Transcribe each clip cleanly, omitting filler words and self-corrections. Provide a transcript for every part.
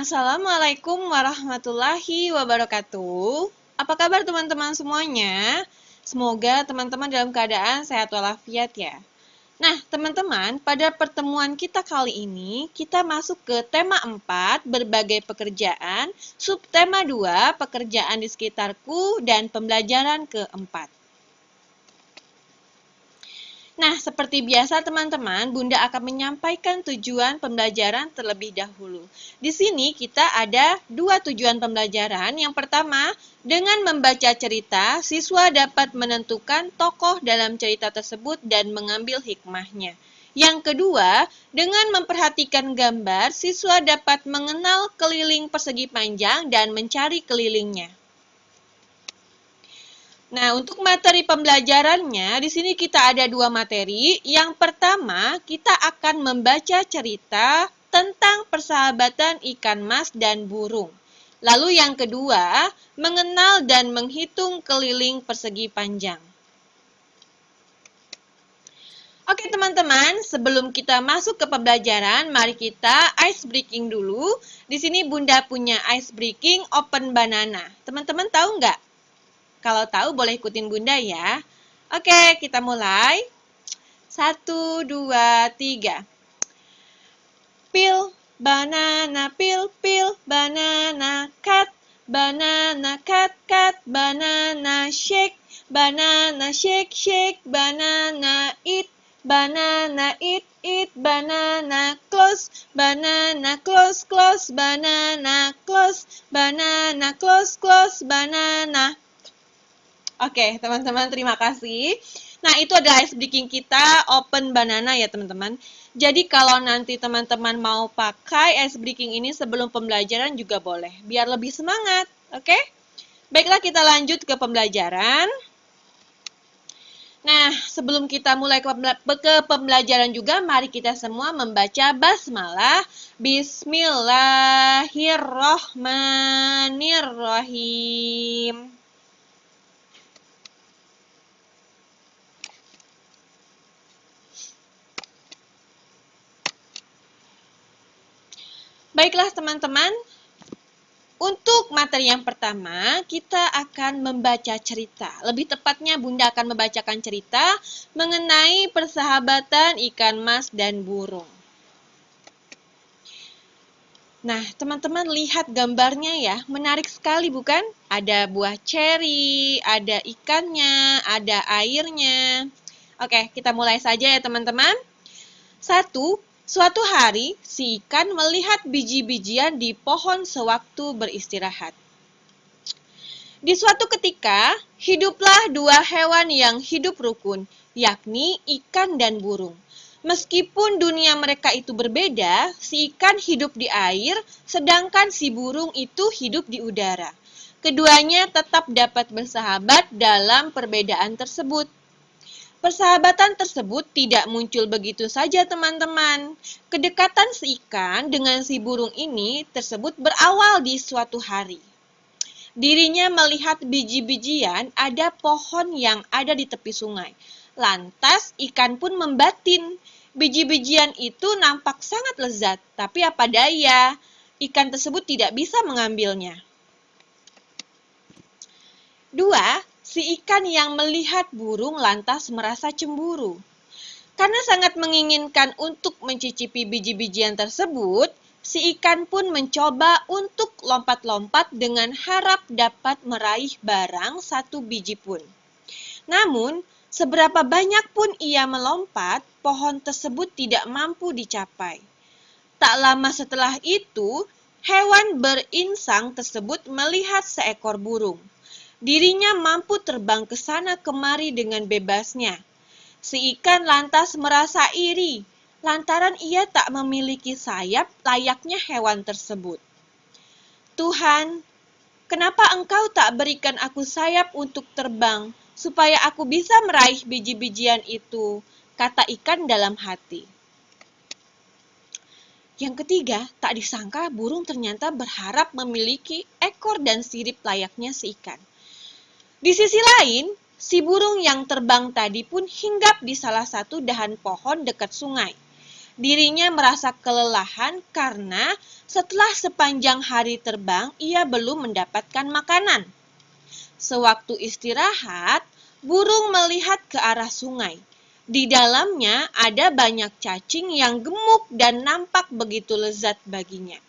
Assalamualaikum warahmatullahi wabarakatuh. Apa kabar teman-teman semuanya? Semoga teman-teman dalam keadaan sehat walafiat ya. Nah, teman-teman, pada pertemuan kita kali ini, kita masuk ke tema 4, berbagai pekerjaan, subtema 2, pekerjaan di sekitarku, dan pembelajaran keempat. Nah, seperti biasa teman-teman, Bunda akan menyampaikan tujuan pembelajaran terlebih dahulu. Di sini kita ada 2 tujuan pembelajaran. Yang pertama, dengan membaca cerita, siswa dapat menentukan tokoh dalam cerita tersebut dan mengambil hikmahnya. Yang kedua, dengan memperhatikan gambar, siswa dapat mengenal keliling persegi panjang dan mencari kelilingnya. Nah, untuk materi pembelajarannya, di sini kita ada 2 materi. Yang pertama, kita akan membaca cerita tentang persahabatan ikan mas dan burung. Lalu yang kedua, mengenal dan menghitung keliling persegi panjang. Oke teman-teman, sebelum kita masuk ke pembelajaran, mari kita ice breaking dulu. Di sini Bunda punya ice breaking open banana. Teman-teman tahu nggak? Kalau tahu boleh ikutin Bunda ya. Oke, kita mulai. 1, 2, 3. Peel, banana, peel, peel, banana, cut, cut, banana, shake, shake, banana, eat, banana, close, close, banana, close, banana. Oke, teman-teman, terima kasih. Nah, itu adalah ice breaking kita open banana ya, teman-teman. Jadi, kalau nanti teman-teman mau pakai ice breaking ini sebelum pembelajaran juga boleh, biar lebih semangat. Oke? Baiklah, kita lanjut ke pembelajaran. Nah, sebelum kita mulai ke pembelajaran juga, mari kita semua membaca basmalah. Bismillahirrohmanirrohim. Baiklah teman-teman, untuk materi yang pertama, kita akan membaca cerita. Lebih tepatnya Bunda akan membacakan cerita mengenai persahabatan ikan mas dan burung. Nah, teman-teman lihat gambarnya ya, menarik sekali bukan? Ada buah ceri, ada ikannya, ada airnya. Oke, kita mulai saja ya teman-teman. 1. Suatu hari, si ikan melihat biji-bijian di pohon sewaktu beristirahat. Di suatu ketika, hiduplah 2 hewan yang hidup rukun, yakni ikan dan burung. Meskipun dunia mereka itu berbeda, si ikan hidup di air, sedangkan si burung itu hidup di udara. Keduanya tetap dapat bersahabat dalam perbedaan tersebut. Persahabatan tersebut tidak muncul begitu saja teman-teman. Kedekatan si ikan dengan si burung ini tersebut berawal di suatu hari. Dirinya melihat biji-bijian ada pohon yang ada di tepi sungai. Lantas ikan pun membatin. Biji-bijian itu nampak sangat lezat, tapi apa daya, ikan tersebut tidak bisa mengambilnya. 2. Si ikan yang melihat burung lantas merasa cemburu. Karena sangat menginginkan untuk mencicipi biji-bijian tersebut, si ikan pun mencoba untuk lompat-lompat dengan harap dapat meraih barang 1 biji pun. Namun, seberapa banyak pun ia melompat, pohon tersebut tidak mampu dicapai. Tak lama setelah itu, hewan berinsang tersebut melihat seekor burung. Dirinya mampu terbang ke sana kemari dengan bebasnya. Si ikan lantas merasa iri, lantaran ia tak memiliki sayap layaknya hewan tersebut. Tuhan, kenapa Engkau tak berikan aku sayap untuk terbang, supaya aku bisa meraih biji-bijian itu, kata ikan dalam hati. Yang ketiga, tak disangka burung ternyata berharap memiliki ekor dan sirip layaknya si ikan. Di sisi lain, si burung yang terbang tadi pun hinggap di salah satu dahan pohon dekat sungai. Dirinya merasa kelelahan karena setelah sepanjang hari terbang, ia belum mendapatkan makanan. Sewaktu istirahat, burung melihat ke arah sungai. Di dalamnya ada banyak cacing yang gemuk dan nampak begitu lezat baginya.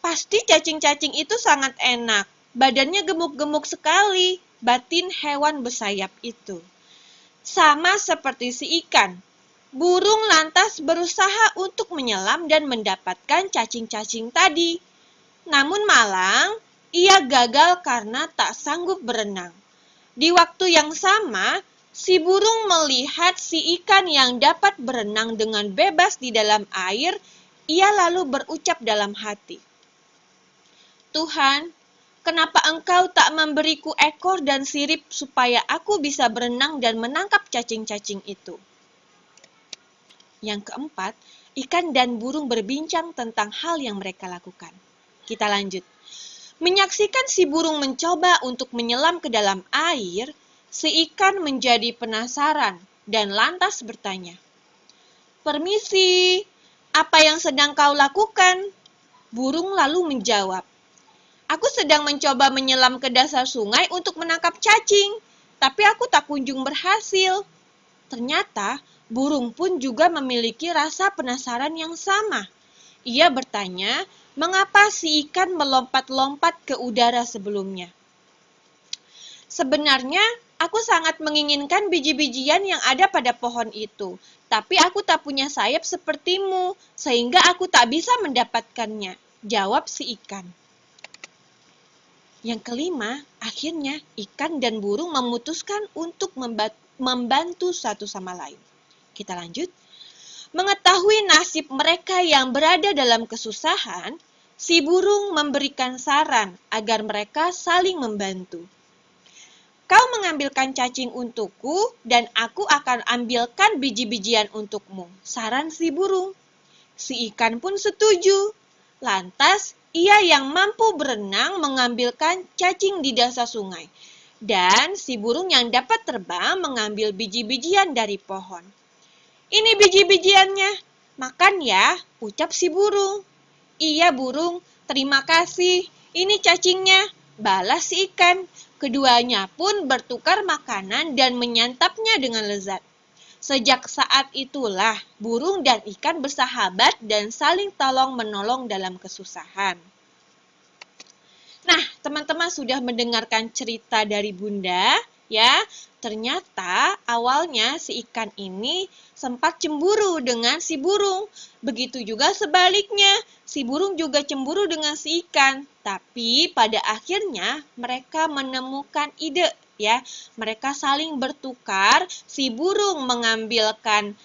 Pasti cacing-cacing itu sangat enak. Badannya gemuk-gemuk sekali, batin hewan bersayap itu. Sama seperti si ikan. Burung lantas berusaha untuk menyelam dan mendapatkan cacing-cacing tadi. Namun malang, ia gagal karena tak sanggup berenang. Di waktu yang sama, si burung melihat si ikan yang dapat berenang dengan bebas di dalam air. Ia lalu berucap dalam hati, "Tuhan, kenapa Engkau tak memberiku ekor dan sirip supaya aku bisa berenang dan menangkap cacing-cacing itu?" Yang keempat, ikan dan burung berbincang tentang hal yang mereka lakukan. Kita lanjut. Menyaksikan si burung mencoba untuk menyelam ke dalam air, si ikan menjadi penasaran dan lantas bertanya, "Permisi, apa yang sedang kau lakukan?" Burung lalu menjawab, "Aku sedang mencoba menyelam ke dasar sungai untuk menangkap cacing, tapi aku tak kunjung berhasil." Ternyata, burung pun juga memiliki rasa penasaran yang sama. Ia bertanya, mengapa si ikan melompat-lompat ke udara sebelumnya. "Sebenarnya, aku sangat menginginkan biji-bijian yang ada pada pohon itu, tapi aku tak punya sayap sepertimu, sehingga aku tak bisa mendapatkannya," jawab si ikan. Yang kelima, akhirnya ikan dan burung memutuskan untuk membantu satu sama lain. Kita lanjut. Mengetahui nasib mereka yang berada dalam kesusahan, si burung memberikan saran agar mereka saling membantu. "Kau mengambilkan cacing untukku dan aku akan ambilkan biji-bijian untukmu," saran si burung. Si ikan pun setuju. Lantas, ia yang mampu berenang mengambilkan cacing di dasar sungai. Dan si burung yang dapat terbang mengambil biji-bijian dari pohon. "Ini biji-bijiannya, makan ya," ucap si burung. "Iya burung, terima kasih, ini cacingnya," balas si ikan. Keduanya pun bertukar makanan dan menyantapnya dengan lezat. Sejak saat itulah burung dan ikan bersahabat dan saling tolong-menolong dalam kesusahan. Nah, teman-teman sudah mendengarkan cerita dari Bunda, ya. Ternyata awalnya si ikan ini sempat cemburu dengan si burung. Begitu juga sebaliknya, si burung juga cemburu dengan si ikan. Tapi pada akhirnya mereka menemukan ide, ya. Mereka saling bertukar, si burung mengambilkan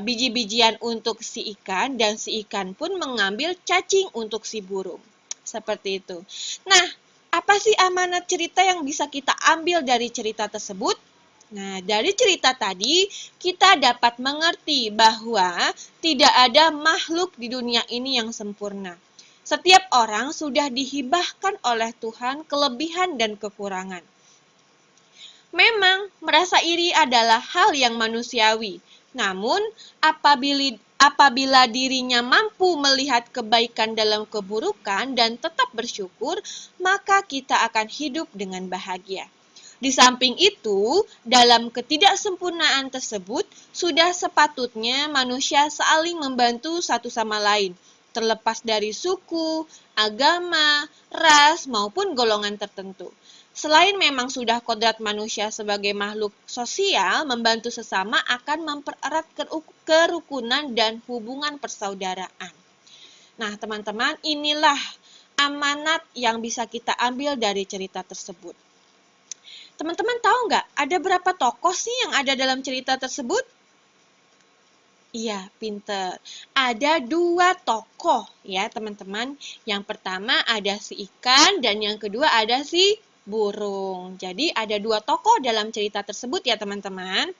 biji-bijian untuk si ikan dan si ikan pun mengambil cacing untuk si burung. Seperti itu. Nah, apa sih amanat cerita yang bisa kita ambil dari cerita tersebut? Nah, dari cerita tadi kita dapat mengerti bahwa tidak ada makhluk di dunia ini yang sempurna. Setiap orang sudah dihibahkan oleh Tuhan kelebihan dan kekurangan. Memang, merasa iri adalah hal yang manusiawi. Namun, apabila dirinya mampu melihat kebaikan dalam keburukan dan tetap bersyukur, maka kita akan hidup dengan bahagia. Di samping itu, dalam ketidaksempurnaan tersebut, sudah sepatutnya manusia saling membantu satu sama lain, terlepas dari suku, agama, ras, maupun golongan tertentu. Selain memang sudah kodrat manusia sebagai makhluk sosial, membantu sesama akan mempererat kerukunan dan hubungan persaudaraan. Nah, teman-teman, inilah amanat yang bisa kita ambil dari cerita tersebut. Teman-teman tahu nggak, ada berapa tokoh sih yang ada dalam cerita tersebut? Iya, pinter. Ada 2 tokoh ya, teman-teman. Yang pertama ada si ikan dan yang kedua ada si burung. Jadi ada 2 tokoh dalam cerita tersebut ya teman-teman.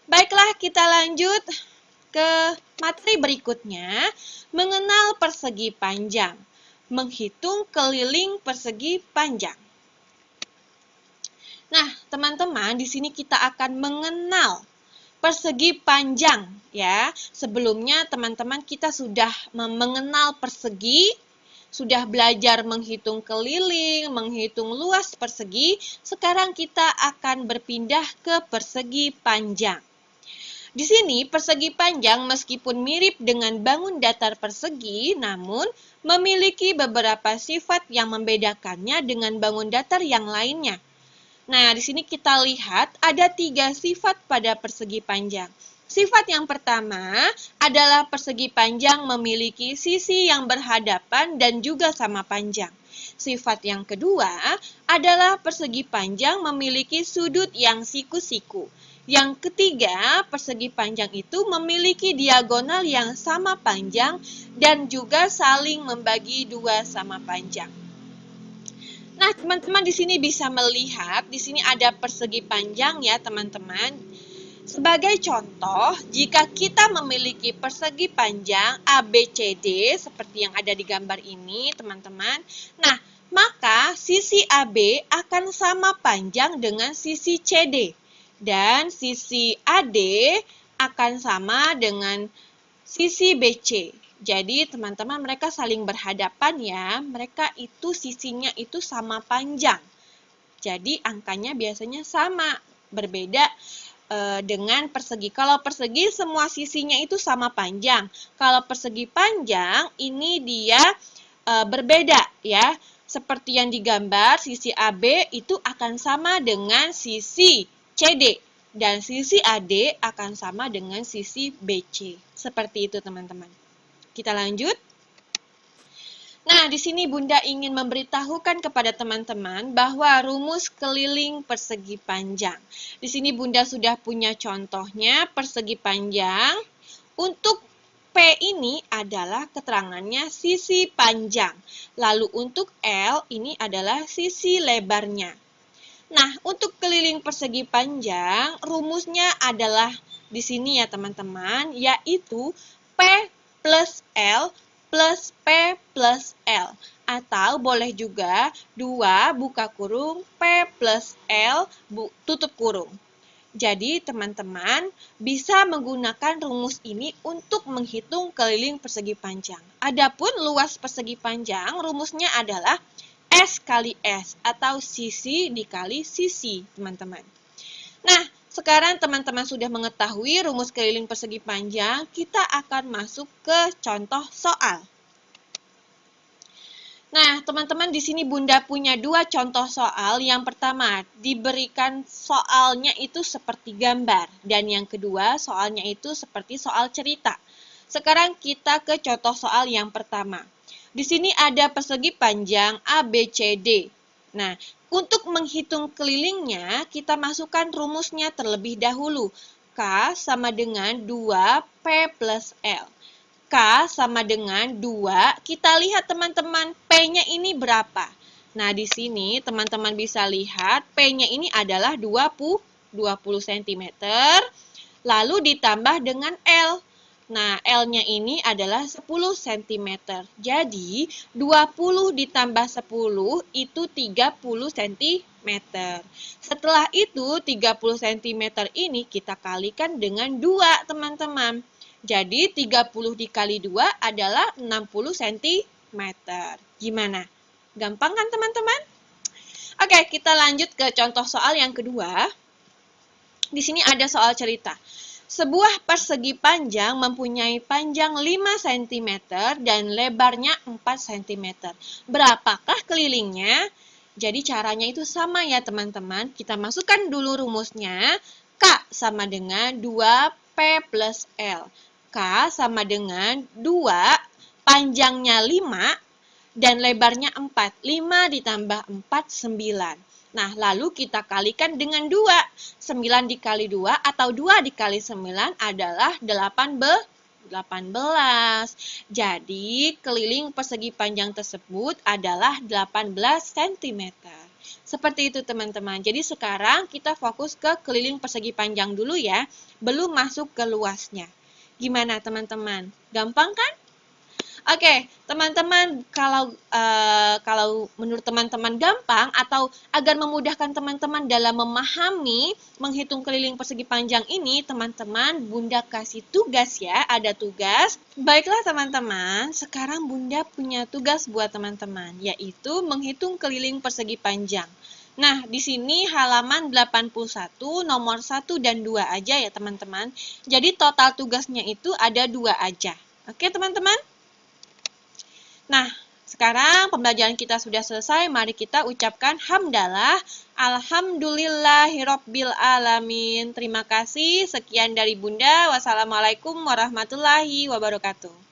Baiklah, kita lanjut ke materi berikutnya, mengenal persegi panjang, menghitung keliling persegi panjang. Nah, teman-teman, di sini kita akan mengenal persegi panjang ya. Sebelumnya teman-teman kita sudah mengenal persegi, sudah belajar menghitung keliling, menghitung luas persegi. Sekarang kita akan berpindah ke persegi panjang. Di sini persegi panjang meskipun mirip dengan bangun datar persegi, namun memiliki beberapa sifat yang membedakannya dengan bangun datar yang lainnya. Nah, di sini kita lihat ada 3 sifat pada persegi panjang. Sifat yang pertama adalah persegi panjang memiliki sisi yang berhadapan dan juga sama panjang. Sifat yang kedua adalah persegi panjang memiliki sudut yang siku-siku. Yang ketiga, persegi panjang itu memiliki diagonal yang sama panjang dan juga saling membagi 2 sama panjang. Nah, teman-teman di sini bisa melihat, di sini ada persegi panjang ya, teman-teman. Sebagai contoh, jika kita memiliki persegi panjang ABCD seperti yang ada di gambar ini, teman-teman. Nah, maka sisi AB akan sama panjang dengan sisi CD. Dan sisi AD akan sama dengan sisi BC. Jadi teman-teman mereka saling berhadapan ya, mereka itu sisinya itu sama panjang. Jadi angkanya biasanya sama, berbeda dengan persegi. Kalau persegi semua sisinya itu sama panjang. Kalau persegi panjang ini dia berbeda ya. Seperti yang digambar, sisi AB itu akan sama dengan sisi CD dan sisi AD akan sama dengan sisi BC. Seperti itu teman-teman. Kita lanjut. Nah, di sini Bunda ingin memberitahukan kepada teman-teman bahwa rumus keliling persegi panjang. Di sini Bunda sudah punya contohnya persegi panjang. Untuk P ini adalah keterangannya sisi panjang. Lalu untuk L ini adalah sisi lebarnya. Nah, untuk keliling persegi panjang, rumusnya adalah di sini ya teman-teman, yaitu P plus L plus P plus L. Atau boleh juga 2 buka kurung P plus L tutup kurung. Jadi teman-teman bisa menggunakan rumus ini untuk menghitung keliling persegi panjang. Adapun luas persegi panjang, rumusnya adalah S kali S atau sisi dikali sisi, teman-teman. Nah, sekarang teman-teman sudah mengetahui rumus keliling persegi panjang, kita akan masuk ke contoh soal. Nah, teman-teman di sini Bunda punya 2 contoh soal. Yang pertama, diberikan soalnya itu seperti gambar. Dan yang kedua, soalnya itu seperti soal cerita. Sekarang kita ke contoh soal yang pertama. Di sini ada persegi panjang ABCD. Nah, untuk menghitung kelilingnya, kita masukkan rumusnya terlebih dahulu. K sama dengan 2P plus L. K sama dengan 2. Kita lihat teman-teman, P-nya ini berapa? Nah, di sini teman-teman bisa lihat, P-nya ini adalah 20 cm. Lalu ditambah dengan L. Nah, L-nya ini adalah 10 cm. Jadi, 20 ditambah 10 itu 30 cm. Setelah itu, 30 cm ini kita kalikan dengan 2, teman-teman. Jadi, 30 dikali 2 adalah 60 cm. Gimana? Gampang kan, teman-teman? Oke, kita lanjut ke contoh soal yang kedua. Di sini ada soal cerita. Sebuah persegi panjang mempunyai panjang 5 cm dan lebarnya 4 cm. Berapakah kelilingnya? Jadi caranya itu sama ya teman-teman. Kita masukkan dulu rumusnya. K sama dengan 2P plus L. K sama dengan 2, panjangnya 5 dan lebarnya 4. 5 ditambah 4, 9. Nah, lalu kita kalikan dengan 2. 9 dikali 2 atau 2 dikali 9 adalah 18. Jadi, keliling persegi panjang tersebut adalah 18 cm. Seperti itu, teman-teman. Jadi, sekarang kita fokus ke keliling persegi panjang dulu ya. Belum masuk ke luasnya. Gimana, teman-teman? Gampang kan? Oke, teman-teman, kalau menurut teman-teman gampang atau agar memudahkan teman-teman dalam memahami menghitung keliling persegi panjang ini, teman-teman, Bunda kasih tugas ya, ada tugas. Baiklah teman-teman, sekarang Bunda punya tugas buat teman-teman, yaitu menghitung keliling persegi panjang. Nah, di sini halaman 81, nomor 1 dan 2 aja ya teman-teman. Jadi total tugasnya itu ada 2 aja. Oke teman-teman? Nah, sekarang pembelajaran kita sudah selesai. Mari kita ucapkan hamdalah. Alhamdulillahirabbil alamin. Terima kasih. Sekian dari Bunda. Wassalamualaikum warahmatullahi wabarakatuh.